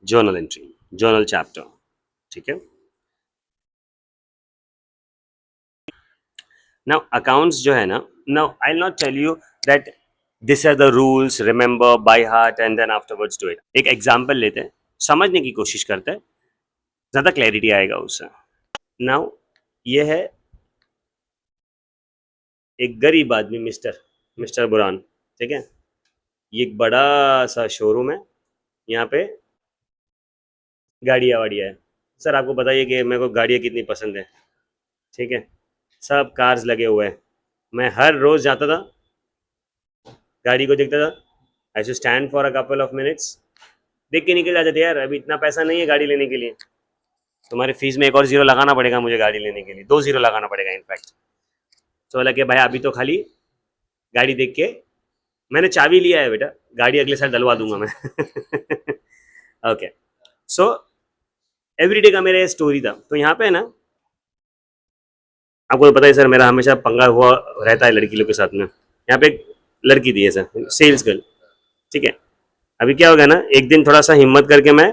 Journal entry, journal chapter, ठीक है। Now accounts जो है ना, now I will not tell you that this are the rules, remember by heart and then afterwards do it. एक example लेते हैं, समझने की कोशिश करते हैं, ज्यादा क्लैरिटी आएगा उससे। नाउ ये है एक गरीब आदमी, मिस्टर मिस्टर बुरान, ठीक है। ये एक बड़ा सा शोरूम है, यहाँ पे गाड़ियाँ वाड़ियाँ है। सर आपको बताइए कि मेरे को गाड़ियाँ कितनी पसंद है, ठीक है। सब कार्स लगे हुए हैं, मैं हर रोज़ जाता था, गाड़ी को देखता था, I should stand for a couple of minutes, देख के निकल जाते थे। यार अभी इतना पैसा नहीं है गाड़ी लेने के लिए, तुम्हारे फीस में एक और जीरो लगाना पड़ेगा मुझे गाड़ी लेने के लिए, 2 जीरो लगाना पड़ेगा इनफैक्ट। तो बोला कि भाई अभी तो खाली गाड़ी देख के, मैंने चाबी लिया है बेटा, गाड़ी अगले साल डलवा दूंगा मैं। ओके, सो एवरीडे का मेरा स्टोरी था। तो यहाँ पे ना, आपको तो पता है सर, मेरा हमेशा पंगा हुआ रहता है लड़की लोग के साथ में। यहाँ पे एक लड़की थी है सर, सेल्स गर्ल, ठीक है। अभी क्या हो गया ना, एक दिन थोड़ा सा हिम्मत करके मैं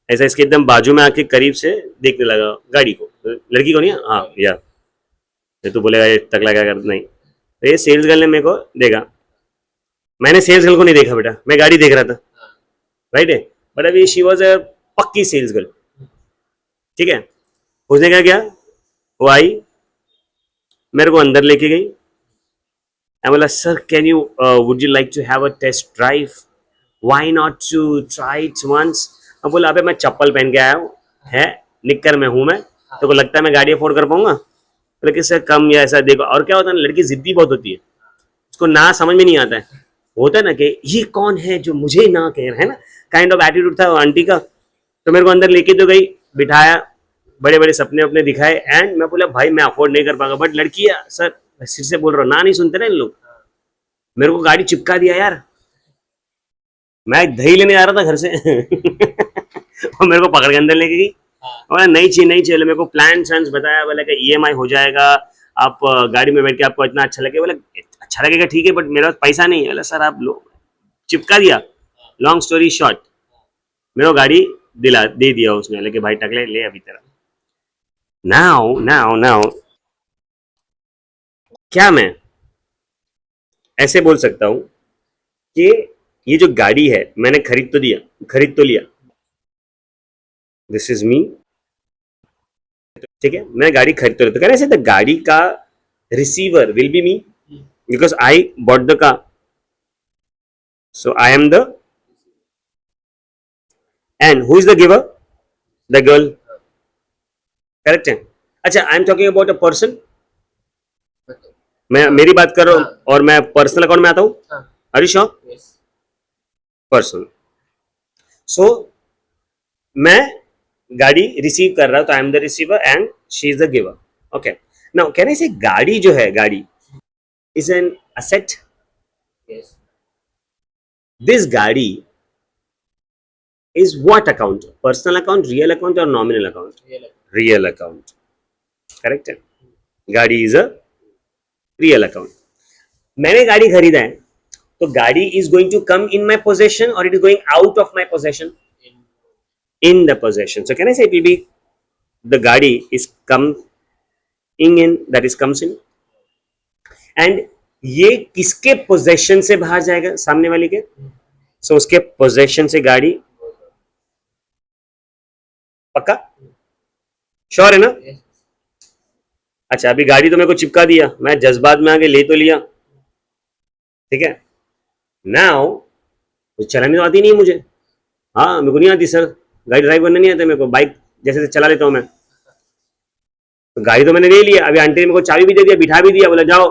ऐसा इसके एकदम बाजू में आके करीब से देखने लगा गाड़ी को, लड़की को नहीं, हाँ या तू बोलेगा ये टकला क्या कर, नहीं। तो ये सेल्स गर्ल ने मेरे को देखा, मैंने सेल्स गर्ल को नहीं देखा बेटा, मैं गाड़ी देख रहा था, राइट है। बट अभी शी वॉज अ पक्की सेल्स गर्ल, ठीक है। उसने क्या किया, वो आई, मेरे को अंदर लेके गई। I बोला sir can you would you like to have a test drive, why not to try it once. अब बोला अबे मैं चप्पल पहन के आया हूँ, है निक्कर में हूँ मैं, तो को लगता है मैं गाड़ी अफोर्ड कर पाऊंगा। लेकिन सर कम या ऐसा देखो। और क्या होता है ना, लड़की जिद्दी बहुत होती है, उसको ना समझ में नहीं आता है, होता है ना कि ये कौन है जो मुझे ना कह रहा है ना, काइंड ऑफ एटीट्यूड था आंटी का। तो मेरे को अंदर लेके तो गई, बिठाया, बड़े बड़े सपने अपने दिखाए, एंड मैं बोला भाई मैं अफोर्ड नहीं कर पाऊंगा, बट लड़की है सर, सिर से बोल रहा हूँ ना, नहीं सुनते ना इन लोग। मेरे को गाड़ी चिपका दिया यार, मैं दही लेने जा रहा था घर से। और मेरे को पकड़ के अंदर लेके गई, और नहीं चाहिए नहीं चाहिए, मेरे को प्लान सन्स बताया, बोला कि ईएमआई हो जाएगा, आप गाड़ी में बैठ के आपको इतना अच्छा लगेगा। बोला अच्छा लगेगा ठीक है, बट मेरे पास पैसा नहीं है। बोला सर आप लो, चिपका दिया। लॉन्ग स्टोरी शॉर्ट, मेरे को गाड़ी दिला दे दिया उसने, लेके भाई टकले ले अभी तेरा। नाउ नाउ नाउ क्या मैं ऐसे बोल सकता हूँ कि ये जो गाड़ी है मैंने खरीद तो लिया, दिस इज मी, ठीक है। मैं गाड़ी खरीद तो लिया, तो कहना ऐसे द गाड़ी का receiver will be me, because I bought the car, so I am the, and who is the giver, the girl, correct है। अच्छा आई am talking about a person, मैं मेरी बात कर रहा हूँ और मैं पर्सनल अकाउंट में आता हूँ, हरीश पर्सन। सो मैं गाड़ी रिसीव कर रहा हूँ, तो I am the receiver and she is the giver. Okay, now can I से गाड़ी जो है, गाड़ी इज एन असेट, दिस गाड़ी is what account? Personal account, real account or nominal account? Real account. Correct है, गाड़ी इज अ रियल अकाउंट। मैंने गाड़ी खरीदा है, तो गाड़ी is going to come in my possession और it is going out of my possession, in the possession. So can I say it will be the गाड़ी is coming in, that is comes in, and ये किसके possession से बाहर जाएगा, सामने वाली के। सो उसके पोजेशन से गाड़ी, पक्का श्योर है ना। अच्छा अभी गाड़ी तो मेरे को चिपका दिया, मैं जज्बात में आके ले तो लिया, ठीक है। नाउ चलानी तो आती नहीं मुझे, हाँ मेरे को नहीं आती सर, गाड़ी ड्राइव करना नहीं आता मेरे को, बाइक जैसे चला लेता हूँ मैं। तो गाड़ी तो मैंने ले लिया, अभी आंटी ने मेरे को चाबी भी दे दिया, बिठा भी दिया, बोला जाओ।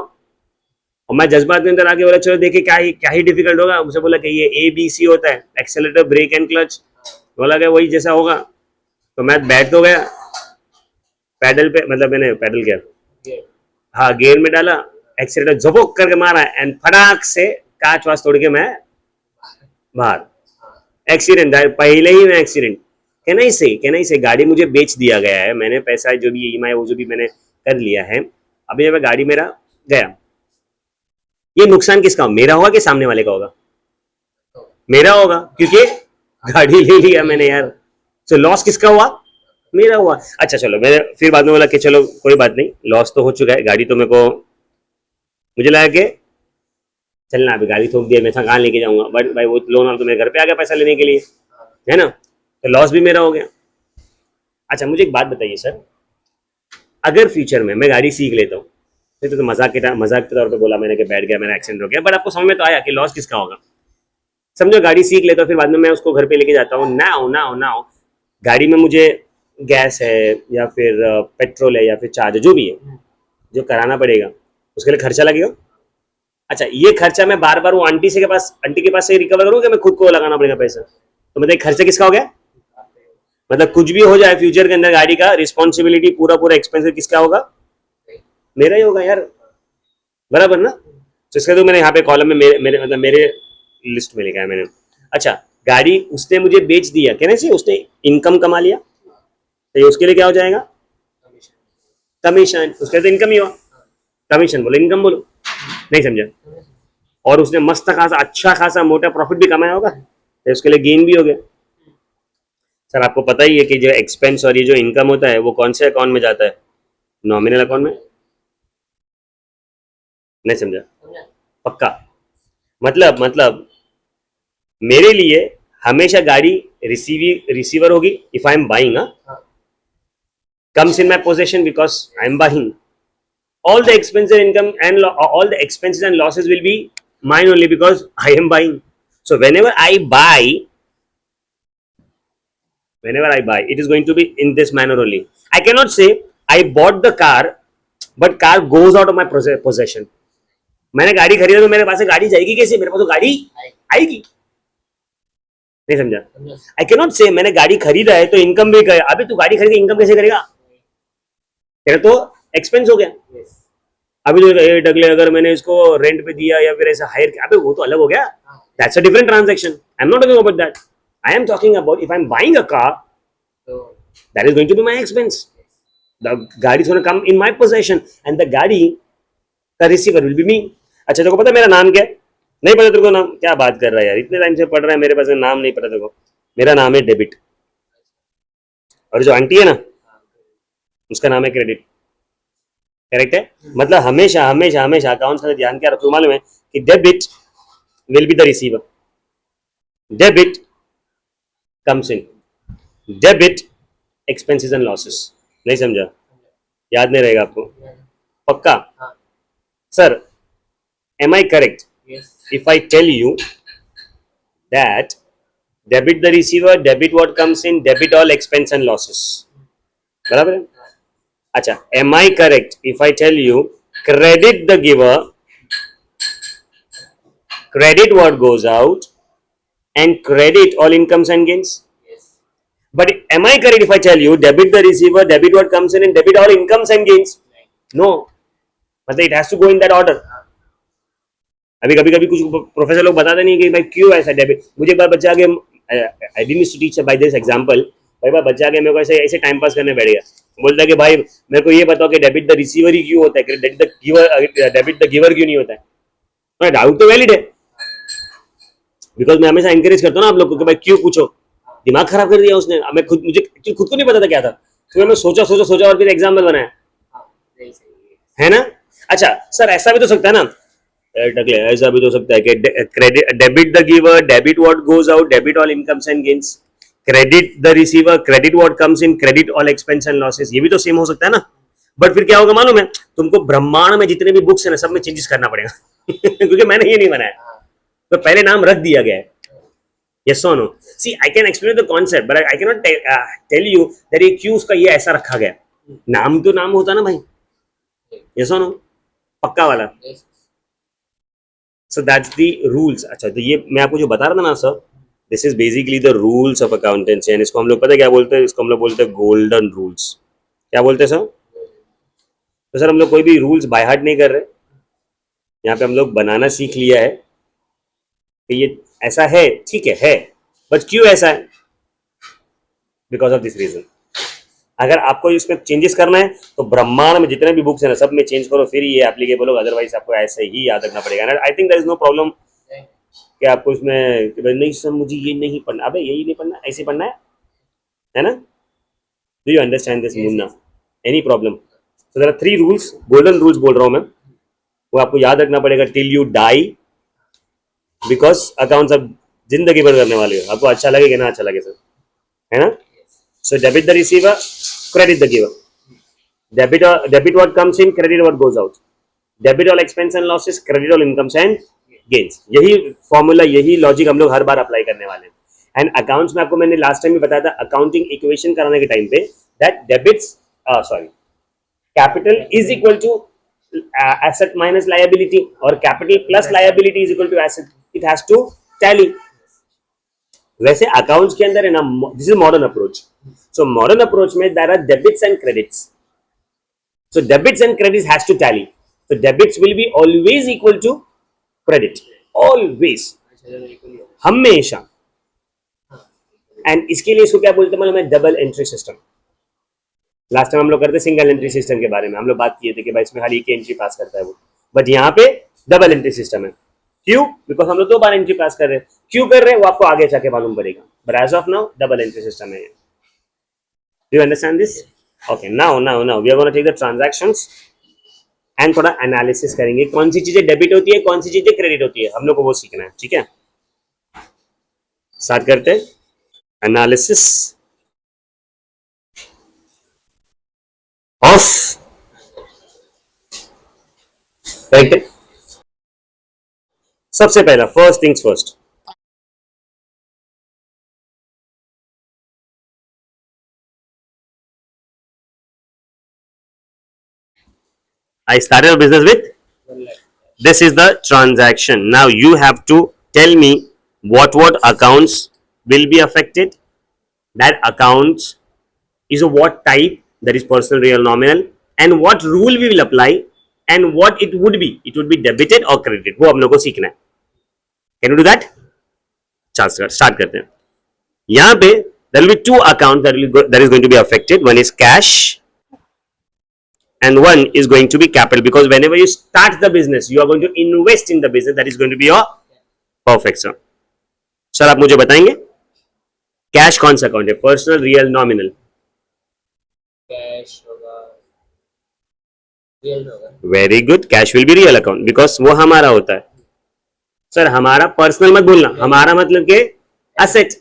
और मैं जज्बात के अंदर आके बोला चलो देखिए क्या ही डिफिकल्ट होगा। मुझे बोला कि ये ABC होता है, एक्सेलेटर ब्रेक एंड क्लच। बोला कि वही जैसा होगा। तो मैं बैठ तो गया पैडल पे, मतलब मैंने पैडल किया, हाँ गियर में डाला, एक्सीलेटर झपोक करके मारा एंड फटाक से कांच वाच तोड़ के मैं बाहर। एक्सीडेंट, पहले ही मैं एक्सीडेंट। कैन आई से गाड़ी मुझे बेच दिया गया है, मैंने पैसा जो भी EMI वो जो भी मैंने कर लिया है, अभी जब गाड़ी मेरा गया, ये नुकसान किसका, मेरा होगा कि सामने वाले का होगा, मेरा होगा, क्योंकि गाड़ी ले लिया मैंने यार, तो लॉस किसका हुआ? मेरा हुआ। अच्छा चलो, मैंने फिर बाद में बोला कि चलो कोई बात नहीं, लॉस तो हो चुका है, गाड़ी तो मेरे को, मुझे लगा कि चलना, अभी गाड़ी ठोक दिया, मैं कहाँ लेके जाऊंगा, बट भाई वो लोन वाला तो मेरे घर पे आ गया पैसा लेने के लिए, है ना, तो लॉस भी मेरा हो गया। अच्छा मुझे एक बात बताइए सर, अगर फ्यूचर में मैं गाड़ी सीख लेता हूँ, तो मजाक के तौर पे बोला मैंने कि बैठ गया, मेरा एक्सीडेंट हो गया, बट आपको समझ में तो आया कि लॉस किसका होगा। समझो गाड़ी सीख लेता हूँ, फिर बाद में मैं उसको घर पे लेके जाता हूँ, नाउ गाड़ी में मुझे गैस है या फिर पेट्रोल है या फिर चार्ज जो भी है जो कराना पड़ेगा, उसके लिए खर्चा लगेगा। अच्छा ये खर्चा मैं बार बार वो आंटी के पास से रिकवर करूँ कि मैं खुद को लगाना पड़ेगा पैसा? तो मतलब खर्चा किसका हो गया? मतलब कुछ भी हो जाए फ्यूचर के अंदर गाड़ी का रिस्पॉन्सिबिलिटी पूरा पूरा एक्सपेंसिव किसका होगा? मेरा ही होगा यार, बराबर ना। तो इसका तो मैंने यहाँ पे कॉलम में मेरे लिस्ट में लिखा है मैंने। अच्छा गाड़ी उसने मुझे बेच दिया, कहने से उसने इनकम कमा लिया, तो ये उसके लिए क्या हो जाएगा? कमीशन। उसके लिए तो इनकम ही हुआ, कमीशन बोलो इनकम बोलो, नहीं समझा। और उसने मस्त खासा अच्छा खासा मोटा प्रॉफिट भी कमाया होगा, तो उसके लिए गेन भी हो गया। सर आपको पता ही है कि जो एक्सपेंस और ये जो इनकम होता है वो कौन से अकाउंट में जाता है? नॉमिनल अकाउंट में। नहीं समझा? पक्का। मतलब मेरे लिए हमेशा गाड़ी रिसीवर होगी if I am buying, comes in my possession because I am buying. All the expenses income and all the expenses and losses will be mine only because I am buying. So whenever I buy, it is going to be in this manner only. I cannot say I bought the car, but car goes out of my possession. मैंने गाड़ी खरीदा तो मेरे पास से गाड़ी जाएगी कैसे? मेरे पास तो गाड़ी आएगी, नहीं समझा? आई कैनॉट से मैंने गाड़ी खरीदा है तो इनकम भी करे, अभी तू गाड़ी खरीद इनकम कैसे करेगा? तेरा तो एक्सपेंस हो गया। अभी तो डगले अगर मैंने इसको रेंट पे दिया या फिर ऐसा हायर किया, अबे वो तो अलग हो गया, that's a different transaction, I am not talking about that. I am talking about if I am buying a car, that is going to be my expense, the गाड़ी is gonna come in my position and the गाड़ी का receiver will be मी। अच्छा तेरे को पता मेरा नाम क्या है? नहीं पता तेरे को नाम? क्या बात कर रहा है यार, इतने टाइम से पढ़ रहा है, मेरे पास नाम नहीं पता तेरे को? मेरा नाम है डेबिट, और जो आंटी है ना उसका नाम है क्रेडिट। करेक्ट है? मतलब हमेशा हमेशा हमेशा अकाउंट से ध्यान क्या रखो, मालूम है कि debit will be the receiver, debit comes in, debit expenses and losses. नहीं समझा? याद नहीं रहेगा आपको? पक्का? Sir am I correct if I tell you that debit the receiver, debit what comes in, debit all expense and losses, बराबर है? अच्छा am I correct if I tell you credit the giver, credit what goes out, and credit all incomes and gains? But am I correct if I tell you debit the receiver, debit what comes in, and debit all incomes and gains? No, मतलब it has to go in that order. अभी कभी कभी कुछ professor लोग बताते नहीं कि भाई क्यों ऐसा डेबिट। मुझे एक बार बच्चा आगे, I didn't used to teach by this example, भाई बार बच्चा आगे मेरे को ऐसे ऐसे टाइम पास करने बैठ गया, बोलता है कि भाई मेरे को ये बताओ कि डेबिट द रिसीवर ही क्यों होता है, डेबिट द गिवर क्यों नहीं होता है? डाउट तो वैलिड है, बिकॉज मैं हमेशा एनकरेज करता हूँ ना आप लोग को कि भाई क्यों पूछो। दिमाग खराब कर दिया उसने, मैं खुद, मुझे खुद को नहीं पता था क्या था, तो मैं सोचा और फिर एग्जाम्पल बनाया, है ना? अच्छा सर ऐसा भी तो सकता है ना, टकले ऐसा भी तो सकता है कि credit debit the giver, debit what goes out, debit all incomes and gains, credit the receiver, credit what comes in, credit all expense and losses. ये भी तो सेम हो सकता है ना। बट फिर क्या होगा मालूम है? तुमको ब्रह्मांड में जितने भी बुक्स है ना सब में चेंजेस करना पड़ेगा क्योंकि मैंने ये नहीं बनाया, तो पहले नाम रख दिया गया है। Yes or no? See, I can explain the concept, but I cannot tell you that ये क्यों उसका ये ऐसा रखा गया। नाम तो नाम होता ना भाई। Yes or no? पक्का वाला। So that's the rules। अच्छा तो ये मैं आपको जो बता रहा था ना sir, this is basically the rules of accountancy, and इसको हम लोग पता है क्या बोलते हैं? इसको हम लोग बोलते हैं गोल्डन रूल्स। क्या बोलते हैं सर? तो सर हम लोग कोई भी रूल्स बाय हार्ट नहीं कर रहे, यहाँ पे हम लोग बनाना सीख लिया है कि ये ऐसा है, ठीक है, बट क्यों ऐसा है? Because of this reason. अगर आपको इसमें चेंजेस करना है तो ब्रह्मांड में जितने भी बुक्स है ना सब में चेंज करो, फिर ये एप्लीकेबल होगा, अदरवाइज आपको ऐसे ही याद रखना पड़ेगा। I think there is no problem कि आपको इसमें कि भाई नहीं सर मुझे ये नहीं पढ़ना, अबे यही नहीं पढ़ना, ऐसे पढ़ना है ना? Do you understand this Munna? Any problem? So there are 3 rules, golden rules बोल रहा हूं मैं, वो आपको याद रखना पड़ेगा till you die, because accounts आप जिंदगी भर करने वाले हो, आपको अच्छा लगे कि ना अच्छा लगे सर, है ना? So debit the receiver, credit the giver, debit what comes in, credit what goes out, debit all expense and losses, credit all incomes and gains. यही फॉर्मूला, यही लॉजिक हम लोग हर बार अप्लाई करने वाले हैं। एंड अकाउंट्स में आपको मैंने लास्ट टाइम भी बताया था अकाउंटिंग इक्वेशन कराने के टाइम पे, that debits sorry capital is equal to asset minus liability or capital plus liability is equal to asset, it has to tally. वैसे अकाउंट्स के अंदर है ना, this is modern approach. So modern approach में there are debits and credits, so debits and credits has to tally, so debits will be always equal to credit, always, हमेशा। एंड इसके लिए इसको क्या बोलते हैं मालूम है? Double entry system. Last time हम लोग करते सिंगल एंट्री सिस्टम के बारे में, हम लोग बात किए थे कि भाई इसमें खाली एक एंट्री पास करता है वो, बट यहाँ पे डबल एंट्री सिस्टम है। क्यों? बिकॉज हम लोग 2 बार एंट्री पास कर रहे हैं। क्यों कर रहे हैं वो आपको आगे जाके मालूम पड़ेगा, but as of now double entry system है। Do you understand this? Okay, now we are gonna take the transactions and थोड़ा एनालिसिस करेंगे, कौन सी चीजें डेबिट होती है, कौन सी चीजें क्रेडिट होती है, हम लोग को वो सीखना है। ठीक है, स्टार्ट करते हैं एनालिसिस ऑफ, करेक्ट है। सबसे पहला, first things first, I started a business with, this is the transaction. Now you have to tell me what accounts will be affected. That accounts is of what type, that is personal, real, nominal, and what rule we will apply and what it would be. It would be debited or credited. वो हम लोग को सीखना है। Can you do that? Start करते हैं। यहाँ पे there will be 2 accounts that is going to be affected. One is cash and one is going to be capital, because whenever you start the business you are going to invest in the business, that is going to be your perfect sir. Sir आप मुझे बताएंगे cash कौन सा account है, personal, real, nominal? Cash होगा, real होगा। Very good, cash will be real account because वो हमारा होता है। सर हमारा पर्सनल मत बोलना, हमारा मतलब के असेट,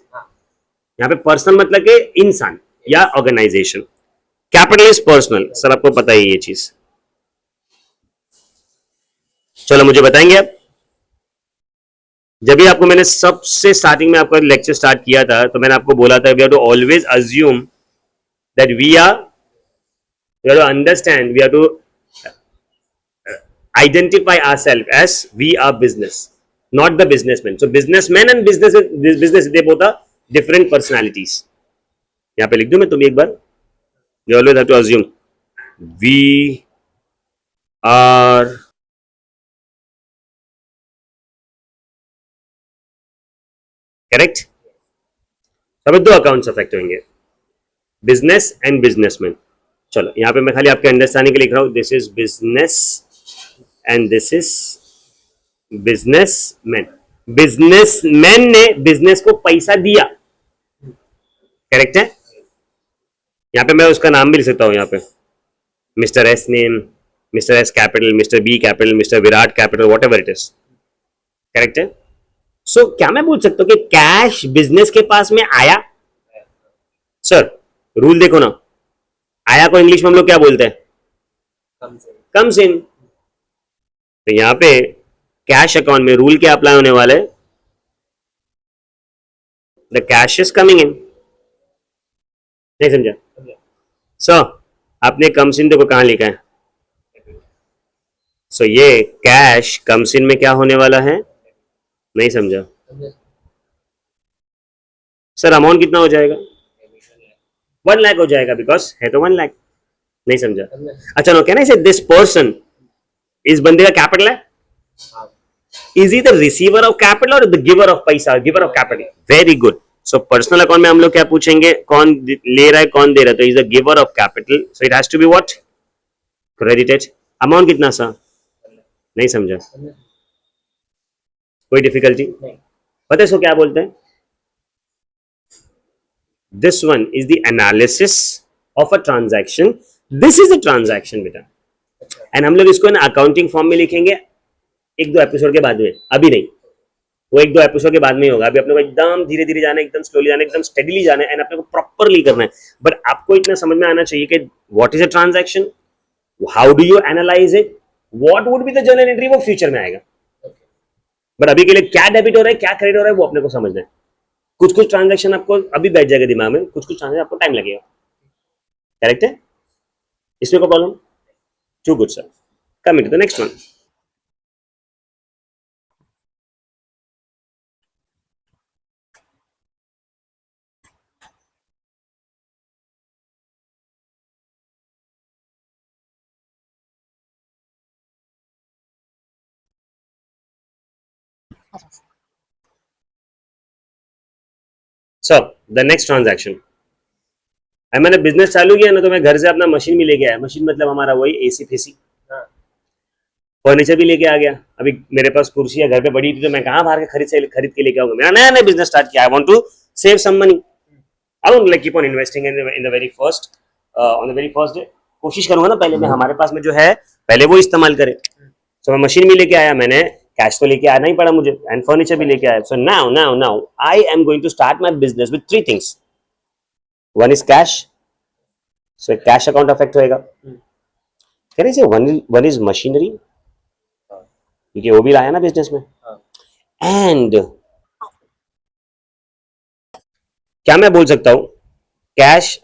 यहाँ पे पर्सनल मतलब के इंसान या organisation. Capital is personal, sir आपको पता ही ये चीज। चलो मुझे बताएंगे आप, जब भी आपको मैंने सबसे स्टार्टिंग में आपका लेक्चर स्टार्ट किया था तो मैंने आपको बोला था we have to always assume that we have to understand, we have to identify ourselves as we are business, not the businessman. So businessmen and business they both are different personalities. यहाँ पे लिख दूं मैं, तुम एक बार, you always have to assume we are correct. तब 2 accounts affect होंगे, business and businessman. चलो यहाँ पे मैं खाली आपके अंडरस्टैंडिंग के लिख रहा हूं, this is business and this is businessman. Businessman ने बिजनेस को पैसा दिया, करेक्ट है। यहाँ पे मैं उसका नाम भी लिख सकता हूँ, यहाँ पे mister S name, mister S capital, mister B capital, mister Virat capital, whatever it is, correct है। सो क्या मैं पूछ सकता हूँ कि कैश बिजनेस के पास में आया? सर रूल देखो ना, आया को इंग्लिश में हम लोग क्या बोलते हैं? Comes in. तो यहाँ पे कैश अकाउंट में रूल क्या अप्लाई होने वाले? द कैश इज कमिंग इन। नहीं समझा? सो आपने कम्स इन देखो कहां लिखा है, सो ये कैश कम्स इन में क्या होने वाला है? नहीं समझा सर, अमाउंट कितना हो जाएगा? 1 लाख हो जाएगा, बिकॉज है तो 1 लाख। नहीं समझा? अच्छा नो, कैन आई से दिस पर्सन, इस बंदे का कैपिटल है? Is he the receiver of capital और द गिवर ऑफ पैसा, giver of capital? Very good. So personal account में हम लोग क्या पूछेंगे, कौन ले रहा है कौन दे रहा है? तो is the giver of capital, so it has to be what? Credited. Amount कितना सा? नहीं समझा? कोई डिफिकल्टी? पता है इसको क्या बोलते हैं? This one is the analysis of a transaction, this is the transaction बेटा। एंड हम लोग इसको ना अकाउंटिंग फॉर्म में लिखेंगे एक दो एपिसोड के बाद में, अभी नहीं, वो एक दो एपिसोड के बाद में ही होगा। अभी अपने को एकदम धीरे धीरे जाना है, एकदम स्लोली जाना है, एकदम स्टेडीली जाना है, एंड अपने को प्रॉपरली करना है। बट आपको इतना समझ में आना चाहिए कि what is a transaction, how do you analyse it, what would be the journal entry, वो फ्यूचर में आएगा। बट अभी के लिए क्या डेबिट हो रहा है, क्या क्रेडिट हो रहा है, वो अपने को समझना है। कुछ कुछ ट्रांजैक्शन आपको अभी बैठ जाएगा दिमाग में, कुछ कुछ ट्रांजैक्शन आपको टाइम लगेगा। करेक्ट है? इसमें कोई problem? Too good sir, coming to the next one. So the next transaction, मैंने बिजनेस चालू किया ना, तो मैं घर से अपना मशीन भी लेके आया। मशीन मतलब हमारा वही एसी फेसी, फर्नीचर भी लेके आ गया। अभी मेरे पास कुर्सियां घर पे पड़ी थी, तो मैं कहाँ बाहर के खरीद के लेके आऊंगा। मेरा नया नया बिजनेस स्टार्ट किया, I want to save some money, I don't like keep on investing in the very first on the very first day. कोशिश करूंगा ना पहले मैं हमारे पास में जो है पहले वो इस्तेमाल करे। सो मैं मशीन भी लेके आया, मैंने कैश तो लेके आना ही पड़ा मुझे, एंड फर्नीचर भी लेके आया। So now now now I am going to start my business with three things. One is cash, so cash account affect होएगा। Can I say one is machinery, क्योंकि वो भी लाया ना बिजनेस में। एंड क्या मैं बोल सकता हूं, कैश,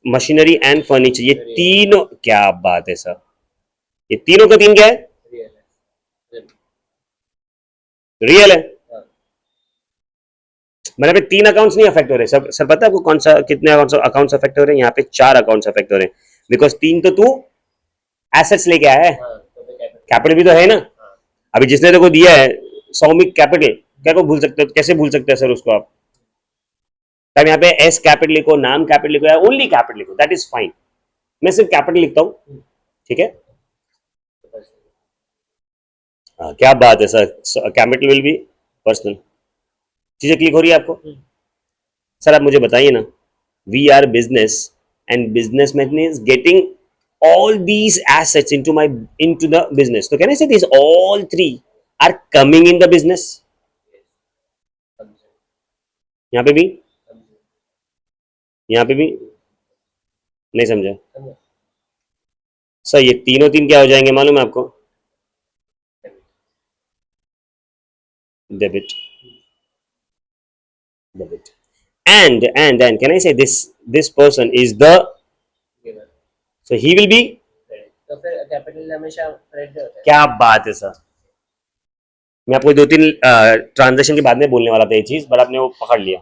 मशीनरी एंड फर्नीचर, ये तीनों, क्या बात है सर, ये तीनों का तीन क्या है? रियल है। मेरे पे तीन अकाउंट्स नहीं अफेक्ट हो रहे सर। सर पता है आपको कौन सा, कितने अकाउंट्स अफेक्ट हो रहे हैं? यहाँ पे चार अकाउंट्स अफेक्ट हो रहे हैं, बिकॉज तीन तो तू एसेट्स लेके आया है, कैपिटल भी तो है ना। अभी जिसने तेरे को दिया है सौमिक कैपिटल, क्या को भूल सकते हो, कैसे भूल सकते हैं सर उसको आप? तब यहाँ पे एस कैपिटल लिखो, नाम कैपिटल लिखो, या ओनली कैपिटल लिखो, दैट इज फाइन। मैं सिर्फ कैपिटल लिखता हूँ, ठीक है। क्या बात है sir, capital will be personal. चीजें क्लिक हो रही है आपको? सर आप मुझे बताइए ना, we are business and businessman is getting all these assets into the business, so can I say these all three are coming in the business? यहाँ पे भी, यहाँ पे भी नहीं समझा सर। ये तीनों तीन क्या हो जाएंगे मालूम है आपको? Debit, debit. and can I say this person is the, so he will be, तो फिर कैपिटल हमेशा क्रेडिट होता है। क्या बात है सर, मैं आपको दो तीन ट्रांजेक्शन के बाद में बोलने वाला था ये चीज, बट आपने वो पकड़ लिया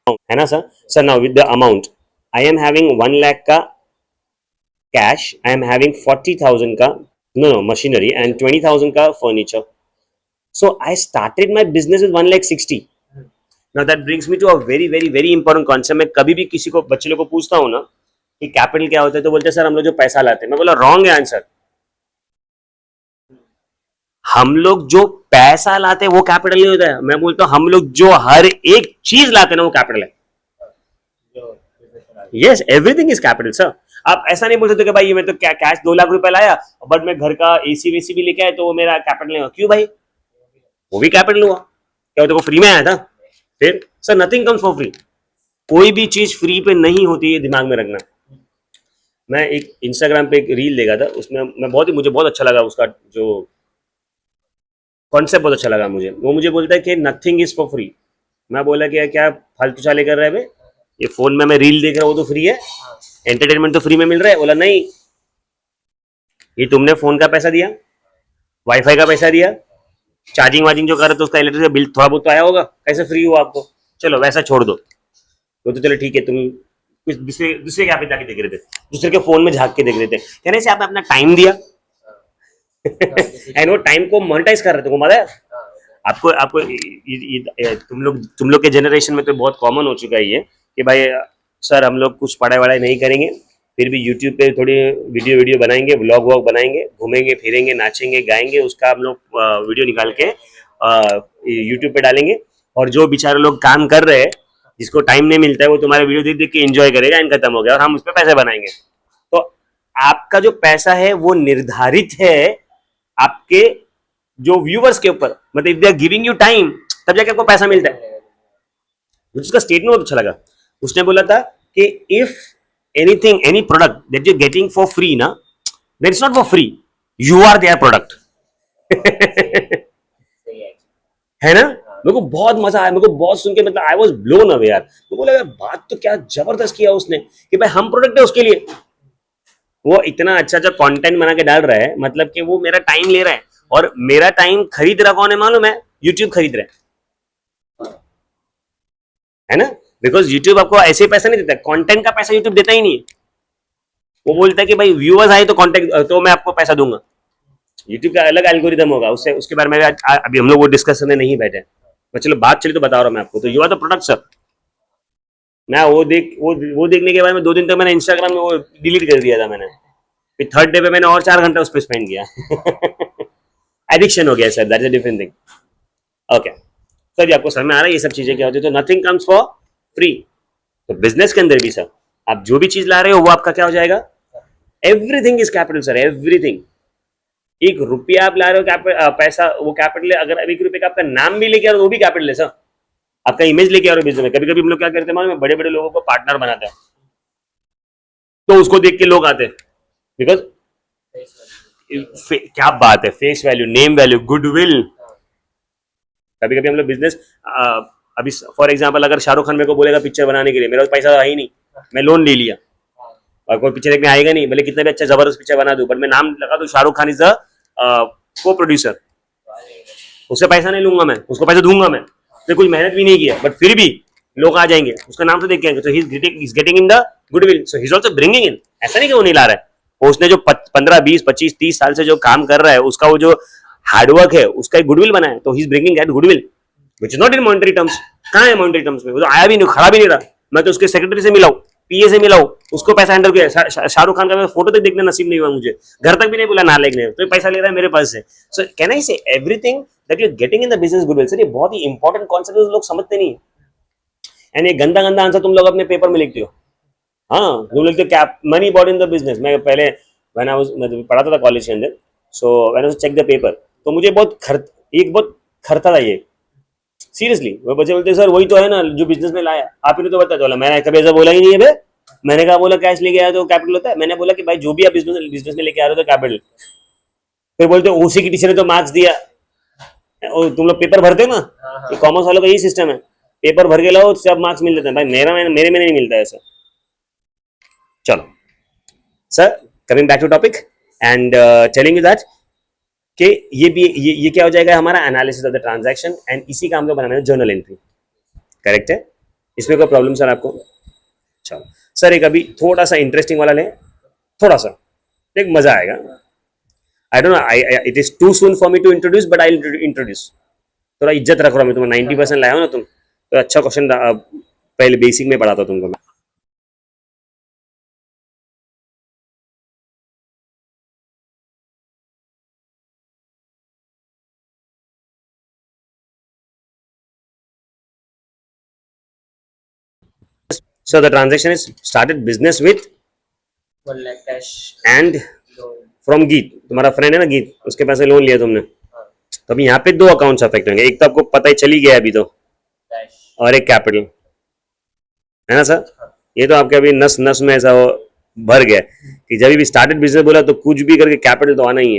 है ना sir. Sir now with the amount, I am having 1 lakh का कैश, आई एम हैविंग 40,000 का नो मशीनरी एंड 20,000 का furniture. So I started my business with 1,60,000। Now that brings me to a very very very important concept. मैं कभी भी किसी को, बच्चे लोग को पूछता हूँ ना कि कैपिटल क्या होता है, तो बोलते हैं सर हम लोग जो पैसा लाते हैं। मैं बोला रॉन्ग है आंसर, हम लोग जो पैसा लाते हैं वो कैपिटल नहीं होता है। मैं बोलता हूं हम लोग जो हर एक चीज लाते हैं ना वो कैपिटल है। Yes, everything is capital sir. आप ऐसा नहीं बोल सकते कि भाई मैं तो कैश 2 लाख रुपए लाया, बट मैं घर का एसी वेसी भी लेके आया तो वो मेरा कैपिटल नहीं हुआ। क्यों भाई, वो भी कैपिटल हुआ। क्या वो देखो फ्री में आया था? फिर sir nothing comes for free, कोई भी चीज फ्री पे नहीं होती है, दिमाग में रखना। मैं एक इंस्टाग्राम पे एक रील देखा था, उसमें मैं मुझे बहुत अच्छा लगा, उसका जो कॉन्सेप्ट बहुत अच्छा लगा मुझे। वो मुझे बोलता है कि नथिंग इज फॉर फ्री। मैं बोला कि क्या फालतू चाले कर रहे हैं, ये फोन में मैं रील देख रहा हूँ वो तो फ्री है, एंटरटेनमेंट तो फ्री में मिल रहा है। बोला नहीं, ये तुमने फोन का पैसा दिया, वाईफाई का पैसा दिया, चार्जिंग वार्जिंग जो कर रहे तो उसका इलेक्ट्रिक बिल थोड़ा बहुत तो आया होगा, कैसे फ्री हुआ आपको? चलो वैसा छोड़ दो, वो तो चलो ठीक है, तुम कुछ दूसरे क्या पे जाके देख रहे थे, दूसरे के फोन में झांक के देख रहे थे, कहने से आपने अपना टाइम दिया एंड वो टाइम को मोनेटाइज कर रहे थे। वो है आपको आपको तुम लोग के जनरेशन में तो बहुत कॉमन हो चुका है ये कि भाई सर हम लोग कुछ पढ़ाई वढ़ाई नहीं करेंगे, फिर भी यूट्यूब पे थोड़ी वीडियो बनाएंगे, व्लॉग वॉग बनाएंगे, घूमेंगे फिरेंगे, नाचेंगे गाएंगे, उसका हम लोग वीडियो निकाल के यूट्यूब पे डालेंगे, और जो बेचारे लोग काम कर रहे हैं, जिसको टाइम नहीं मिलता है, वो तुम्हारे वीडियो देख देख के एंजॉय करेगा, एंड खत्म हो गया, और हम उस पर पैसे बनाएंगे। तो आपका जो पैसा है वो निर्धारित है आपके जो व्यूवर्स के ऊपर, मतलब if they are giving you time, तब जाके आपको पैसा मिलता है। मुझे उसका स्टेटमेंट बहुत अच्छा लगा। उसने बोला था कि if anything, any product that you getting for free ना, that is not for free, you are their product. है ना? मेरे को बहुत मजा आया, मेरे को बहुत सुन के, मतलब आई वाज ब्लोन अवे यार। मेरे को लगा बात तो क्या जबरदस्त किया उसने कि भाई हम प्रोडक्ट है उसके लिए। वो इतना अच्छा अच्छा कंटेंट बना के डाल रहा है, मतलब कि वो मेरा टाइम ले रहा है, और मेरा टाइम खरीद रहा कौन है मालूम है? यूट्यूब खरीद रहा है ना? बिकॉज यूट्यूब आपको ऐसे पैसा नहीं देता, कंटेंट का पैसा यूट्यूब देता ही नहीं है। वो बोलता है कि भाई व्यूअर्स आए तो कंटेंट, तो मैं आपको पैसा दूंगा। यूट्यूब का अलग एल्गोरिदम होगा, उससे उसके बारे में अभी हम लोग वो डिस्कस करने नहीं बैठे, पर चलो बात चली तो बता रहा हूँ मैं आपको। तो you are the product sir. मैं वो देखने के बाद में 2 दिन तक मैंने इंस्टाग्राम में वो डिलीट कर दिया था मैंने। फिर थर्ड डे पे मैंने और 4 घंटा उस पर स्पेंड किया। एडिक्शन हो गया sir, that is a different thing. Okay sir, आपको समझ में आ रहा है ये सब चीजें क्या होती है? तो नथिंग कम्स फॉर फ्री। तो बिजनेस के अंदर भी सर, आप जो भी चीज ला रहे हो वो आपका क्या हो जाएगा? Everything is capital sir, everything. 1 रुपया आप ला रहे हो, पैसा वो कैपिटल है। अगर 1 रुपये का आपका नाम भी लेके आ रहे हो वो भी कैपिटल है सर। आपका इमेज लेके आ रहे हो बिजनेस में। कभी कभी हम लोग क्या करते हैं मालूम है? बड़े बड़े लोगों को पार्टनर बनाते हैं, तो उसको देख के लोग आते हैं, बिकॉज क्या बात है, face value, name value, goodwill. कभी कभी हम लोग बिजनेस, अभी फॉर एग्जांपल अगर शाहरुख खान मेरे को बोलेगा पिक्चर बनाने के लिए, मेरा पैसा है ही नहीं, मैं लोन ले लिया, और कोई पिक्चर देखने आएगा नहीं, भले कितना भी अच्छा जबरदस्त पिक्चर बना दूं, बट मैं नाम लगा दूं शाहरुख खान इज द को प्रोड्यूसर, उससे पैसा नहीं लूंगा मैं, उसको पैसा दूंगा मैं, तो कुछ मेहनत भी नहीं किया, बट फिर भी लोग आ जाएंगे उसका नाम तो देख के आएंगे, तो he is getting in the goodwill, so he is also bringing in. ऐसा नहीं कि वो नहीं ला रहा है, उसने जो 15 20 25 30 साल से जो काम कर रहा है, उसका वो जो हार्डवर्क है, उसका एक गुडविल बना है, तो he is bringing that goodwill which is not in monetary terms. कहाँ है मॉनिटरी टर्म्स में? वो तो आया भी नहीं, खड़ा भी नहीं रहा, मैं तो उसके सेक्रेटरी से मिला हूँ, पीए से मिला हूँ, उसको पैसा हैंडल किया। शाहरुख खान का फोटो तक देखने नसीब नहीं हुआ मुझे, घर तक भी नहीं बोला ना लेने, तो पैसा ले रहा है मेरे पास से। सो can I say everything that you are getting in the business goodwill. Sir ये बहुत ही इंपॉर्टेंट कॉन्सेप्ट है, लोग समझते नहीं। एंड ये गंदा गंदा आंसर तुम लोग अपने पेपर में लिखते हो। हाँ, तुम लिखते हो क्या money bought in the business. मैं पहले मैं पढ़ाता था कॉलेज के अंदर, so when I check the paper, तो मुझे बहुत खरता था ये, सीरियसली। वो बच्चे बोलते सर वही तो है ना जो बिजनेस में लाया, आप ही ने तो बता चला। मैंने कभी ऐसा बोला ही नहीं है बे। मैंने कहा बोला कैश लेके आया तो कैपिटल होता है? मैंने बोला कि भाई जो भी आप बिजनेस में लेके आ रहे हो तो कैपिटल। फिर बोलते उसी की टीचर ने तो मार्क्स दिया। और तुम लोग पेपर भरते हो ना, ये कॉमर्स वालों का यही सिस्टम है, पेपर भर के लाओ सब मार्क्स मिल जाते हैं। भाई मेरे में नहीं मिलता है ऐसा। चलो sir, coming back to topic and telling you that कि ये क्या हो जाएगा हमारा analysis of the transaction, and इसी काम को बनाना है जर्नल एंट्री। करेक्ट है? इसमें कोई प्रॉब्लम सर आपको? चलो सर, एक अभी थोड़ा सा इंटरेस्टिंग वाला लें, थोड़ा सा एक मजा आएगा। I don't know, it is too soon for me to introduce, but I introduce. थोड़ा इज्जत रख रहा हूँ मैं, तुम्हें 90% लाया हो ना तुम, तो अच्छा क्वेश्चन पहले बेसिक में पढ़ाता तुमको मैं। So the transaction is started business with 1 lakh cash and loan. from गीत, तुम्हारा फ्रेंड है ना गीत, उसके पैसे लोन लिया तुमने। हाँ, तो अभी यहाँ पे 2 अकाउंट्स अफेक्ट होंगे, एक तो आपको पता ही चली गया अभी तो, cash. और एक कैपिटल, है ना सर? हाँ, ये तो आपके अभी नस नस में ऐसा भर गया कि जब भी स्टार्टेड बिजनेस बोला तो कुछ भी करके कैपिटल तो आना ही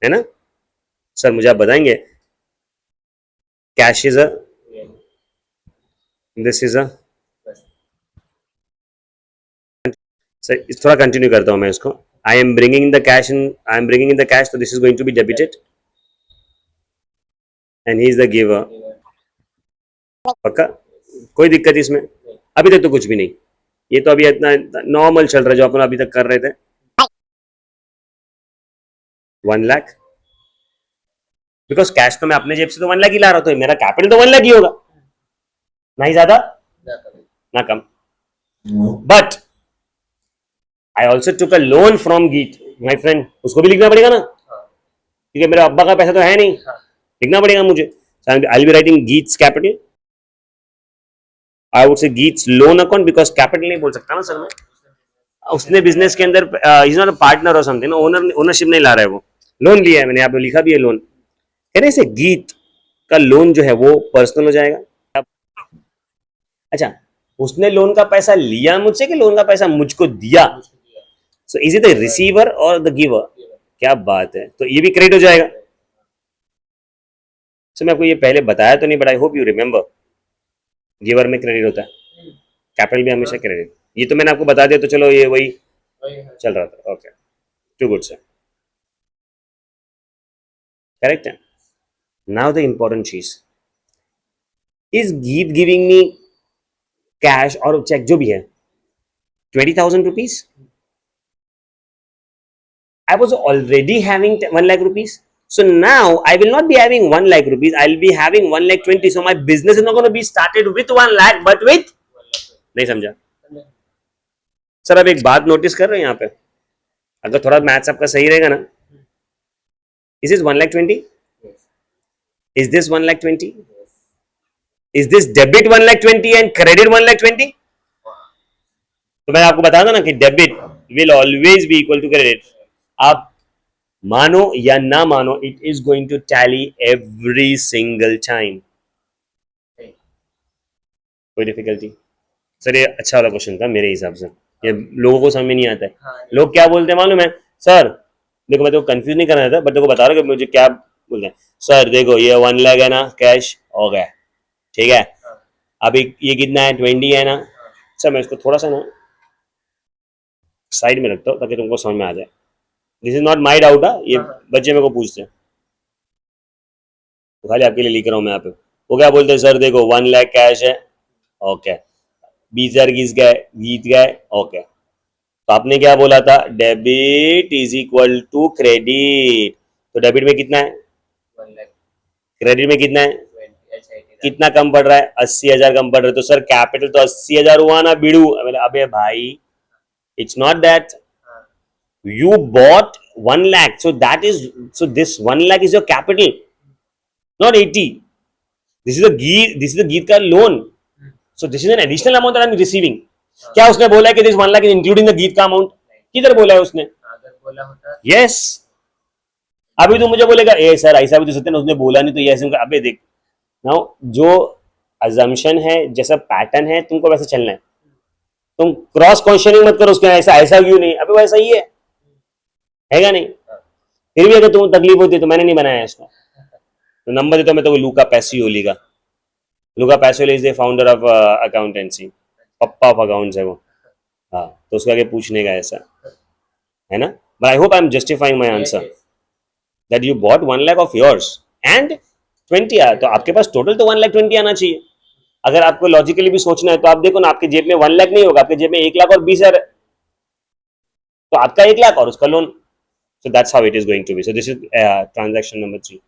है ना? सर मुझे आप बताएंगे, cash is a, yeah, this is a, बस. सर थोड़ा कंटिन्यू करता हूँ मैं इसको। I am bringing in the cash, I am bringing in the cash, तो this is going to be debited and he is the giver. Yeah, पक्का? कोई दिक्कत इसमें? अभी तक तो कुछ भी नहीं, ये तो अभी इतना नॉर्मल चल रहा है जो अपन अभी तक कर रहे थे। 1 लाख, बिकॉज कैश तो मैं अपने जेब से तो 1 लाख ही ला रहा था, मेरा कैपिटल तो 1 लाख ही होगा, ना ही ज्यादा yeah, correct. ना कम। But I also took a loan from Geet my friend, उसको भी लिखना पड़ेगा ना, हाँ, क्योंकि मेरे अब्बा का पैसा तो है नहीं, हाँ, लिखना पड़ेगा मुझे. So I'll be writing Geet's capital. I would say Geet's loan account because capital नहीं बोल सकता ना सर मैं. उसने बिजनेस के अंदर इज नॉट अ पार्टनर और समथिंग, ओनरशिप नहीं ला रहा है, वो लोन लिया है, मैंने यहाँ पे लिखा भी है लोन. कहने से गीत का लोन जो है वो पर्सनल हो जाएगा. अच्छा, उसने लोन का पैसा लिया मुझसे कि लोन का पैसा मुझको दिया? So is it the receiver और द गिवर? क्या बात है, तो ये भी क्रेडिट हो जाएगा. सो मैं आपको ये पहले बताया तो नहीं, but I hope you remember. Giver में क्रेडिट होता है, कैपिटल भी हमेशा क्रेडिट. ये तो मैंने आपको बता दिया, तो चलो ये वही चल रहा था. Okay, too good sir, correct है. नाउ द इंपॉर्टेंट चीज, is Geet giving me cash और चेक जो भी है 20,000 rupees? I was already having 1 lakh rupees. So now I will not be having 1 lakh rupees. I will be having 1 lakh 20. So my business is not going to be started with 1 lakh, but with, नहीं समझा sir. अब एक बात notice कर रहे हैं यहाँ पे, अगर थोड़ा मैथ्स आपका सही रहेगा ना, is this 1 lakh 20? Is this 1 lakh 20? Is this debit 1 lakh 20 and credit 1 lakh 20? तो मैं आपको बता दूं ना कि debit will always be equal to credit. आप मानो या ना मानो, it is going to tally every single time. कोई डिफिकल्टी? सर ये अच्छा वाला क्वेश्चन था मेरे हिसाब से, ये लोगों को समझ में नहीं आता है. लोग क्या बोलते हैं मालूम है सर? देखो मैं तो कंफ्यूज नहीं करना था, बट देखो बता रहा हूँ कि मुझे क्या बोलते हैं. सर देखो ये 1 लाख है ना, कैश हो गया, ठीक है. अभी ये कितना है, 20 है ना. सर मैं इसको थोड़ा सा ना साइड में रखता हूँ ताकि तुमको समझ में आ जाए. This is not my doubt. ये बच्चे मेरे को पूछते हैं, तो खाली आपके लिए लिख रहा हूँ मैं यहाँ पे. वो क्या बोलते हैं, सर देखो 1 लाख कैश है, ओके, 20,000 गीत गए, ओके. तो आपने क्या बोला था, debit is equal to credit. तो डेबिट में कितना है, 1 lakh क्रेडिट में कितना है, 20, कितना कम पड़ रहा है, 80,000 कम पड़ रहा है. तो सर कैपिटल तो 80,000 हुआ ना बिड़ू. अबे भाई, it's not that. You bought 1 lakh, so this 1 lakh is your capital, not 80. This is the Geet का loan, so this is an additional amount that I'm receiving. क्या उसने बोला है कि this 1 lakh is including the Geet का amount? किधर बोला है उसने? अगर बोला होता Yes. अभी तो मुझे बोलेगा ए सर ऐसा भी तो सकते ना, उसने बोला नहीं तो ये ऐसे. अबे देख, नाउ जो assumption है, जैसा पैटर्न है, तुमको वैसे चलना है. तुम क्रॉस क्वेश्चनिंग मत करो उसके, ऐसा ऐसा क्यों नहीं, अबे वैसा ही है क्या नहीं. फिर भी अगर तुम्हें तकलीफ होती है तो मैंने नहीं बनाया इसको. तो नंबर देता हूं मैं तो लूका पैसियोली का. लूका Pacioli is the founder of accountancy, papa of accounts है वो. हाँ, तो उसका आगे पूछने का ऐसा है ना. But I hope I am justifying my answer that you bought 1 lakh of yours and 20 आया, तो आपके पास टोटल तो 1 लाख 20 आना चाहिए. अगर आपको लॉजिकली भी सोचना है तो आप देखो ना, आपके जेब में 1 लाख नहीं होगा, आपके जेब में 1 लाख और 20,000, तो आपका 1 लाख और उसका loan. So that's how it is going to be. So this is transaction number 3,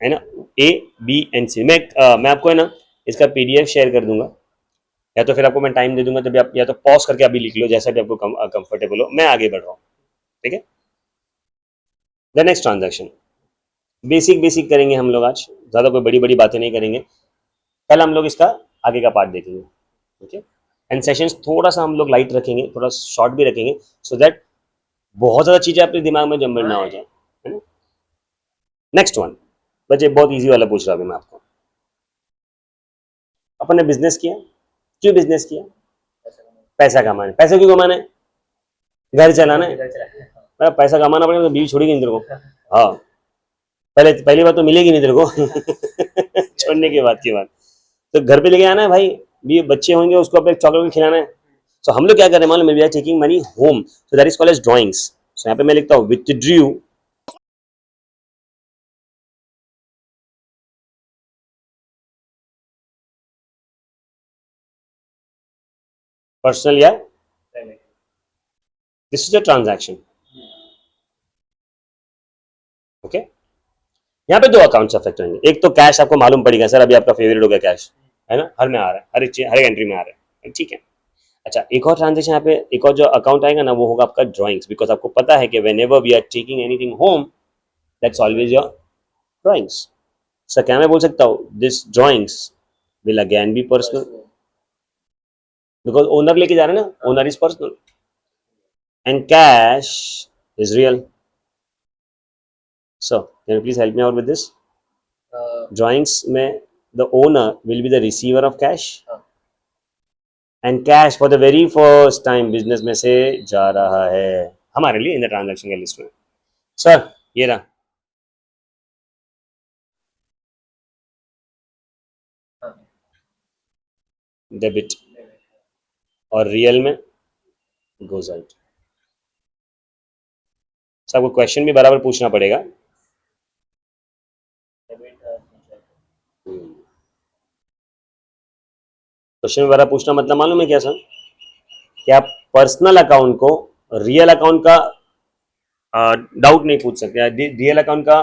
है ना. A, B and C. मैं आपको है ना इसका PDF शेयर कर दूंगा, या तो फिर आपको मैं टाइम दे दूंगा, तभी आप या तो पॉज करके अभी लिख लो, जैसा भी आपको कंफर्टेबल हो. मैं आगे बढ़ रहा हूँ, ठीक है. द नेक्स्ट ट्रांजैक्शन बेसिक करेंगे हम लोग आज, ज़्यादा कोई बड़ी बड़ी बातें नहीं करेंगे. कल हम लोग इसका आगे का पार्ट देखेंगे, ओके. एंड सेशंस थोड़ा सा हम लोग लाइट रखेंगे, थोड़ा शॉर्ट भी रखेंगे, सो दैट बहुत ज़्यादा चीज़ें अपने दिमाग में जम्बल ना हो जाए, है ना. नेक्स्ट वन, बच्चे बहुत इजी वाला पूछ रहा हूँ मैं आपको. अपन ने बिजनेस किया, क्यों बिजनेस किया? पैसा कमाने. पैसा क्यों कमाना है? घर चलाना है. पैसा कमाना पड़ेगा तो बीवी छोड़ेगी नहीं तेरे को. हाँ, पहली बात तो मिलेगी नहीं तेरे को छोड़ने के बाद की बात. तो घर पे लेके आना है भाई, भी बच्चे होंगे उसको अपने चॉकलेट खिलाना है. सो हम लोग क्या कर रहे हैं मालूम है, we are taking money home, so that is called as drawings. सो यहाँ पे मैं लिखता हूँ विथड्रू पर्सनल या this is a transaction, okay. यहाँ पे 2 अकाउंट्स अफेक्ट होंगे. एक तो कैश, आपको मालूम पड़ेगा सर अभी आपका फेवरेट हो गया कैश, है ना, हर में आ रहा है, हर एक एंट्री में आ रहा है, ठीक है. अच्छा, एक और ट्रांजेक्शन यहाँ पे, एक और जो अकाउंट आएगा ना, वो होगा आपका ड्राइंग्स, बिकॉज आपको पता है कि whenever we are taking anything home, that's always your drawings. Sir क्या मैं बोल सकता हूँ this drawings will again be personal, because owner लेके जा रहे हैं ना, owner is personal and cash is real. So can you please help me out with this? Drawings में the owner will be the receiver of cash and cash for the very first time business में से जा रहा है हमारे लिए in the transaction के list में। सर ये रहा, डेबिट, और रियल में गोज आउट। सर आपको क्वेश्चन भी बराबर पूछना पड़ेगा। क्वेश्चन में बराबर पूछना मतलब मालूम है क्या सर? कि आप पर्सनल अकाउंट को रियल अकाउंट का डाउट नहीं पूछ सकते, रियल अकाउंट का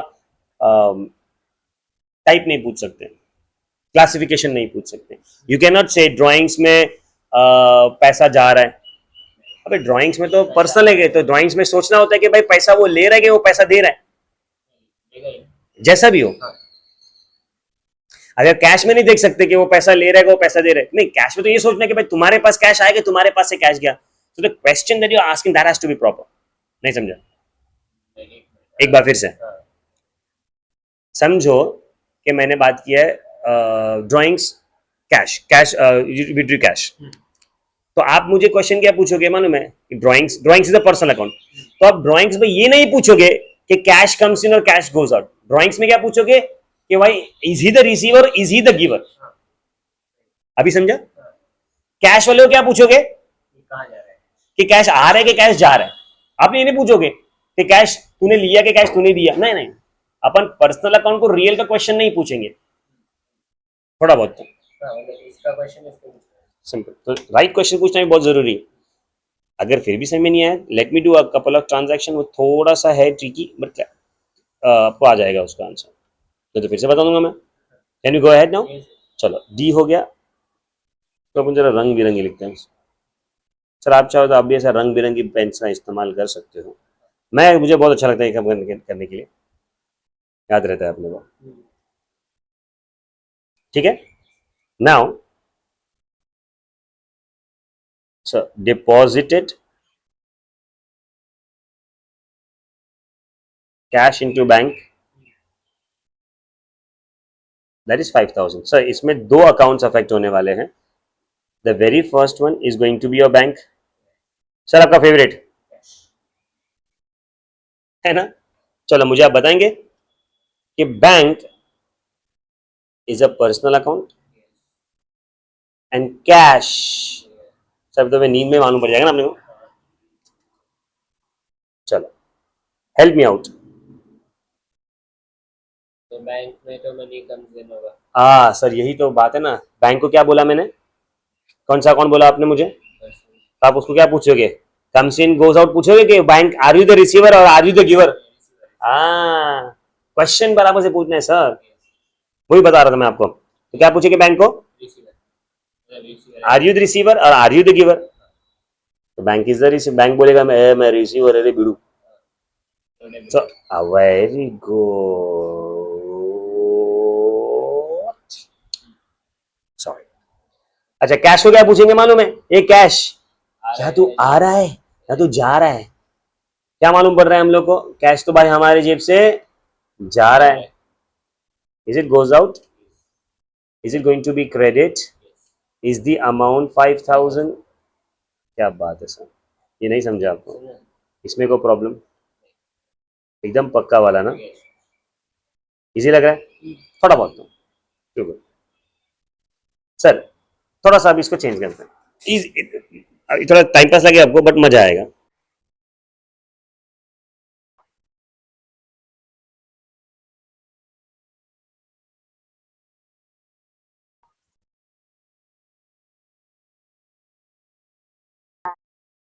टाइप नहीं पूछ सकते, क्लासिफिकेशन नहीं पूछ सकते। यू कैन नॉट से ड्राइंग्स में पैसा जा रहा है। अबे ड्राइंग्स में तो पर्सनल है, तो ड्राइंग्स में सोचना होता है कि भाई पैसा वो ले रहा है कि वो पैसा दे रहा है, जैसा भी हो। अगर कैश में नहीं देख सकते कि वो पैसा ले रहा है कि वो पैसा दे रहा है, नहीं कैश में तो ये सोचना है कि भाई तुम्हारे पास कैश आएगा, तुम्हारे पास से कैश गया। तो the question that you are asking that has to be proper. नहीं समझा? एक बार फिर से समझो कि मैंने बात की है drawings cash, cash withdraw cash. तो आप मुझे क्वेश्चन क्या पूछोगे मालूम है? Drawings, drawings is a personal account. तो आप ड्राइंग्स में ये नहीं पूछोगे कि कैश कम्स इन और कैश गोज आउट। ड्राइंग्स में क्या पूछोगे कि भाई is he the receiver, is he the giver. अभी समझा? कैश वाले को क्या पूछोगे कहाँ जा रहा है, कि कैश आ रहा है कि कैश जा रहा है। आप ये नहीं पूछोगे कि कैश तूने लिया कि कैश तूने दिया। नहीं नहीं, अपन पर्सनल अकाउंट को रियल का क्वेश्चन नहीं पूछेंगे, थोड़ा बहुत तो इसका क्वेश्चन इसको सिंपल। तो राइट क्वेश्चन पूछना भी बहुत जरूरी है। अगर फिर भी समझ में नहीं आया, let me do a couple of transaction, वो थोड़ा सा है ट्रिकी, बट आपको आ जाएगा उसका आंसर। तो फिर से बता दूंगा मैं। Can you go ahead now? चलो डी हो गया। तो अपन जरा रंग बिरंगी लिखते हैं। सर आप चाहो तो आप भी ऐसा रंग बिरंगी पेंस का इस्तेमाल कर सकते हो। मुझे बहुत अच्छा लगता है ये काम करने के लिए, याद रहता है अपने को। ठीक है, now sir deposited cash into bank, that is 5000। Sir इसमें दो अकाउंट्स अफेक्ट होने वाले हैं। The very first one is going to be your bank. Sir आपका फेवरेट है ना? चलो मुझे आप बताएंगे कि bank is a personal account and cash, sir तो नींद में मालूम पड़ जाएगा ना अपने को। चलो हेल्प मी आउट। तो बैंक में तो मनी कम्स इन होगा। सर यही तो बात है ना। बैंक को क्या बोला मैंने? कौन सा अकाउंट बोला आपने मुझे? तो आप उसको क्या पूछोगे? कम्स इन गोज आउट पूछोगे कि bank are you the receiver और are you the giver? Question बराबर से पूछना है सर, वही बता रहा था मैं आपको। तो क्या पूछेंगे बैंक को? आर यू द रिसीवर और आर यू द गिवर? तो bank is the receiver. Bank बोलेगा मैं रिसीवर, अरे बिड़ू। So, very good. Sorry. अच्छा कैश को क्या पूछेंगे मालूम है? ये कैश क्या तू आ रहा है या तू जा रहा है? क्या मालूम पड़ रहा है हम लोग को? कैश तो भाई हमारे जेब से जा रहा है। Is it goes out? Is it going to be credit? Is the amount 5000? क्या बात है सर, ये नहीं समझा आपको? इसमें कोई प्रॉब्लम? एकदम पक्का वाला ना? इजी लग रहा है? थोड़ा बहुत तो क्यों सर, थोड़ा सा अब इसको चेंज करते हैं। थोड़ा टाइम पास लगे आपको बट मजा आएगा।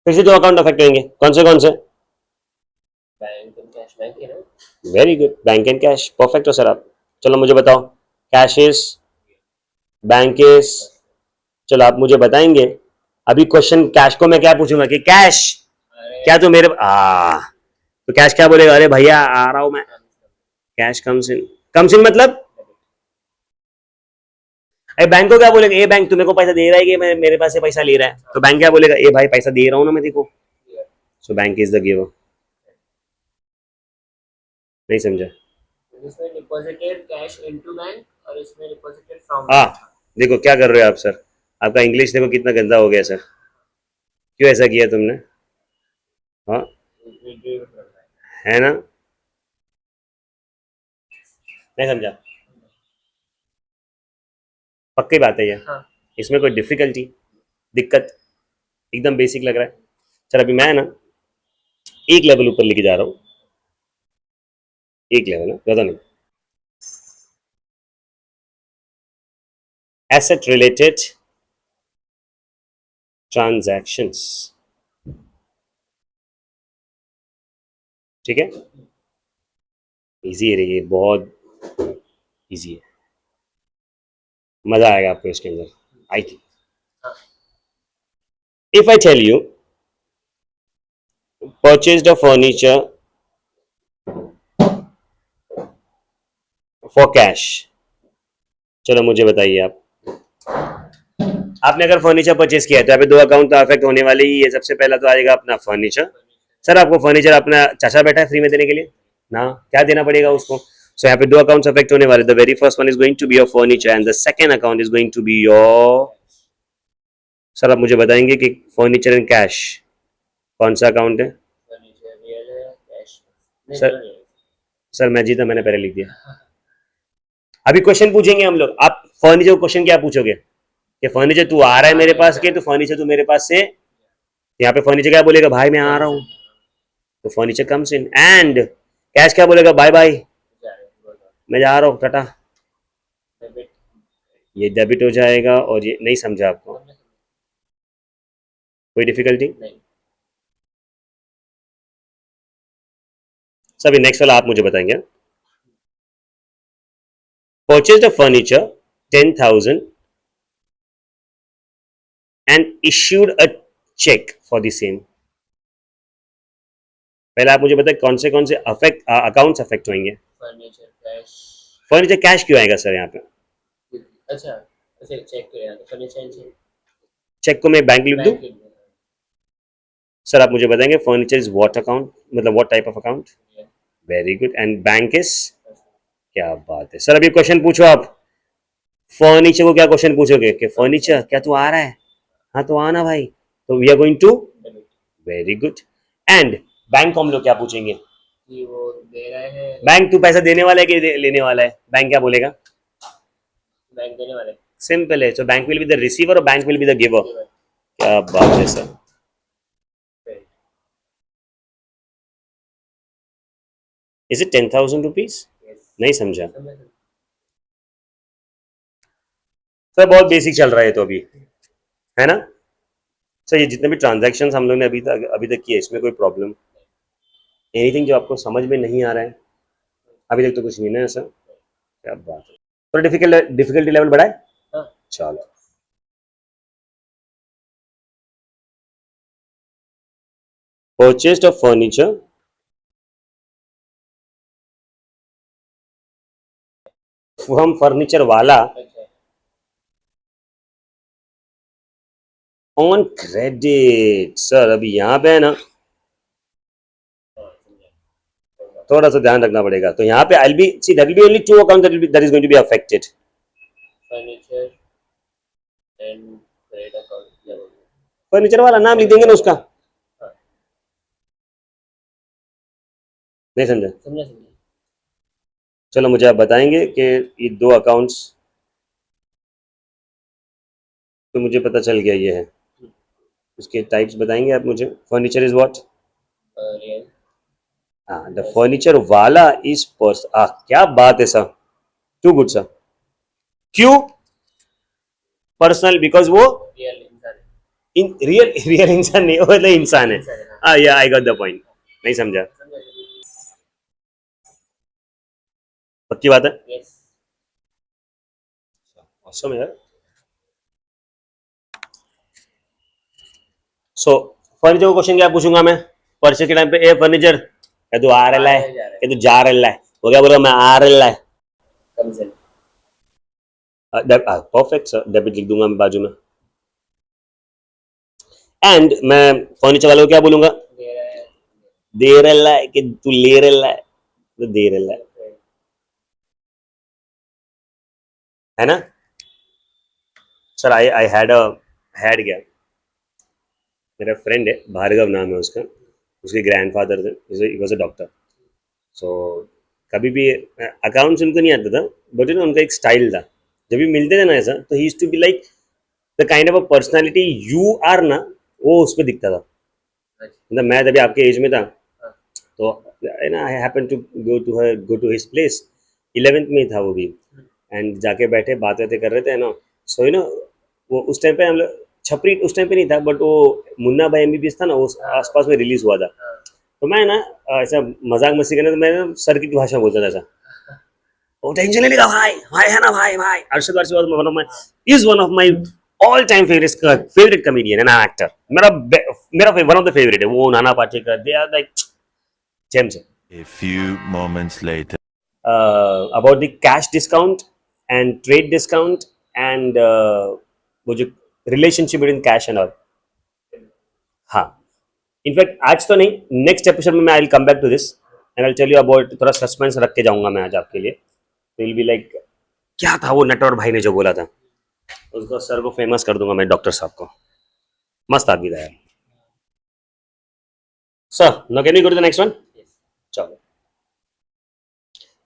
फिर से दो अकाउंट अफेक्ट होंगे, कौन से कौन से? बैंक एंड कैश, बैंक है ना। Very good, bank and cash, perfect हो सर आप। चलो मुझे बताओ, कैश इज, बैंक इज, चलो आप मुझे बताएंगे। अभी क्वेश्चन कैश को मैं क्या पूछूंगा कि कैश क्या तू मेरे तो कैश क्या बोलेगा? अरे भैया आ रहा हूं मैं। Cash comes in, comes in मतलब अरे बैंक को क्या बोलेगा, ए बैंक तुम्हें को पैसा दे रहा है कि मैं मेरे पास से पैसा ले रहा है, तो बैंक क्या बोलेगा, ए भाई पैसा दे रहा हूँ ना मैं देखो, so bank is the giver. नहीं समझा? इसमें डिपॉजिटेड कैश इनटू बैंक और इसमें डिपॉजिटेड फ्रॉम हाँ, बैंक। देखो क्या कर रहे हो आप सर, आपका इंग्लिश देखो कितना गंदा हो गया सर, क्यों ऐसा किया तुमने? हाँ, है ना? नहीं समझा? पक्की बात है ये, हाँ इसमें कोई डिफिकल्टी दिक्कत, एकदम बेसिक लग रहा है। सर अभी मैं ना एक लेवल ऊपर लेके जा रहा हूँ, एक लेवल है ज्यादा नहीं। एसेट रिलेटेड ट्रांजैक्शंस, ठीक है, इजी है ये, बहुत इजी है, मजा आएगा आपको इसके अंदर I think. If I tell you purchased a furniture for cash, चलो मुझे बताइए आप, आपने अगर फर्नीचर परचेज किया है तो यहाँ पे दो अकाउंट तो अफेक्ट होने वाले ही है। सबसे पहला तो आएगा अपना फर्नीचर, सर आपको फर्नीचर अपना चाचा बैठा है फ्री में देने के लिए ना, क्या देना पड़ेगा उसको? सो यहाँ पे दो अकाउंट्स अफेक्ट होने वाले, the very first one is going to be your furniture and the second account is going to be your, sir आप मुझे बताएंगे कि फर्नीचर एंड कैश कौन सा अकाउंट है? फर्नीचर रियल है कैश नहीं सर सर मैं जीता, मैंने पहले लिख दिया। अभी क्वेश्चन पूछेंगे हम लोग, आप फर्नीचर को क्वेश्चन क्या पूछोगे कि फर्नीचर तू आ रहा है मेरे पास के, तो फर्नीचर तू मेरे पास से, यहाँ पे फर्नीचर क्या बोलेगा, भाई मैं आ रहा हूँ, तो furniture comes in, and cash क्या बोलेगा, बाय बाय मैं जा रहा हूँ टाटा, डेबिट ये डेबिट हो जाएगा। और ये नहीं समझा आपको, कोई डिफिकल्टी? नहीं सभी नेक्स्ट वाला आप मुझे बताएंगे। Purchase the furniture 10,000 and issued a cheque for the same, पहले आप मुझे बताएं कौन से अफेक्ट अकाउंट्स अफेक्ट होंगे? फर्नीचर कैश फर्नीचर कैश क्यों आएगा सर यहाँ पे? अच्छा अच्छा चेक किया तो फर्नीचर चेक चेक को मैं बैंक लिख दूं? बैंक सर आप मुझे बताएंगे फर्नीचर इज व्हाट अकाउंट, मतलब what type of account? Very good, and bank is, क्या बात है सर। अभी क्वेश्चन पूछो आप, फर्नीचर को क्या क्वेश्चन पूछोगे कि फर्नीचर क्या तू आ रहा है, हाँ तो आना भाई, तो we are going to, very good, and bank को हम लोग क्या पूछेंगे कि वो दे रहे हैं, बैंक तू पैसा देने वाला है कि लेने वाला है, बैंक क्या बोलेगा? बैंक देने वाले सिंपल है, so bank will be the receiver और bank will be the giver, क्या बात है सर। Is it 10,000 rupees? नहीं समझा सर, बहुत बेसिक चल रहा है तो अभी, है ना सर? ये जितने भी ट्रांजैक्शन हम लोग ने अभी तक किए, इसमें कोई प्रॉब्लम, एनीथिंग जो आपको समझ में नहीं आ रहा है? अभी तक तो कुछ नहीं ना सर, क्या बात है। तो डिफिकल्टी लेवल बढ़ा है, हाँ चलो purchased of furniture from furniture वाला अच्छा ऑन क्रेडिट, सर अभी यहाँ पे है ना हाँ समझा थोड़ा सा ध्यान रखना पड़ेगा, तो यहाँ पे I B C that will be only two account that is going to be affected, furniture and credit account क्या बोल फर्नीचर वाला नाम लिख देंगे ना उसका, हाँ नहीं समझा? समझा समझा चलो मुझे आप बताएंगे कि ये दो अकाउंट्स, तो मुझे पता चल गया ये है, उसके टाइप्स बताएंगे आप मुझे? Furniture is what? रियल हाँ, द फर्नीचर वाला इज पर्स, क्या बात है सर, टू गुड सर। क्यों पर्सनल? बिकॉज वो रियल इंसान है इन रियल रियल इंसान नहीं, वो मतलब इंसान है। इंसान है हाँ हाँ या आई गॉट द पॉइंट, नहीं समझा? समझा पक्की बात है, यस awesome यार। सो फर्नीचर को क्वेश्चन क्या पूछूंगा मैं परचेज के टाइम पे, ए फर्नीचर क्या तू आ रहा है, क्या तू जा रहा है, वो क्या बोला, मैं आ रहा है, comes in. Perfect sir, debit लिख दूंगा मैं बाजू में. एंड मैं फर्नीचर वाले को क्या बोलूंगा? There है. दे रहा है कि तू ले रहा है, तो दे रहा है ना सर. आई हैड क्या, मेरा फ्रेंड है, भार्गव नाम है उसका, उसके ग्रैंडफादर थे, ही वाज अ डॉक्टर. सो कभी भी अकाउंट्स उनको नहीं आता था, बट ना उनका एक स्टाइल था, जब भी मिलते थे ना ऐसा, तो he used to be like the kind of a personality you are ना, वो उसमें दिखता था. मतलब मैं तभी आपके एज में था, तो ना I happen to go to his place. 11th में ही था वो भी, एंड जाके बैठे बातें कर रहे थे ना. सो यू नो वो उस टाइम पे हम लोग छपरी उस टाइम पे नहीं था, बट वो मुन्ना भाई MBBS था ना, वो आसपास में रिलीज हुआ था. तो मैं ना ऐसा मजाक मस्ती करने, तो मैं ना सर की भाषा बोलता था ऐसा, ओ टेंशन नहीं लेगा भाई, भाई है ना भाई, भाई Arshad Warsi was one of my all time favourite comedian and actor. मेरा वन ऑफ द फेवरेट है वो, Nana Patekar, they are like gems. A few moments later. About the cash discount and trade discount and वो जो relationship between cash and all. हाँ, in fact आज तो नहीं, next episode में मैं I will come back to this and I will tell you about, थोड़ा suspense रख के जाऊंगा मैं आज आपके लिए. विल बी लाइक क्या था वो नटवर भाई ने जो बोला था, उसको सर को फेमस कर दूंगा मैं, डॉक्टर साहब को. मस्त आदमी था यार. Sir no can we go to the next one. चलो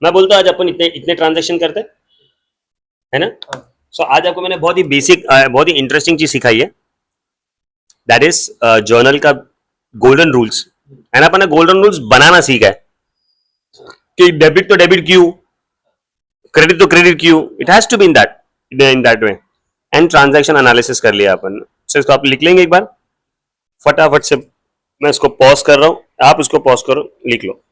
मैं बोलता हूँ आज अपन इतने ट्रांजैक्शन करते है ना. सो आज आपको मैंने बहुत ही बेसिक, बहुत ही इंटरेस्टिंग चीज सिखाई है, दैट इज जर्नल का गोल्डन रूल्स. है ना, अपन ने गोल्डन रूल्स बनाना सीखा है कि डेबिट तो डेबिट क्यों, क्रेडिट तो क्रेडिट क्यों, it has to be in that way. And transaction analysis कर लिया अपन. सो इसको आप लिख लेंगे एक बार फटाफट से. मैं इसको पॉज कर रहा हूं, आप इसको पॉज करो, लिख लो.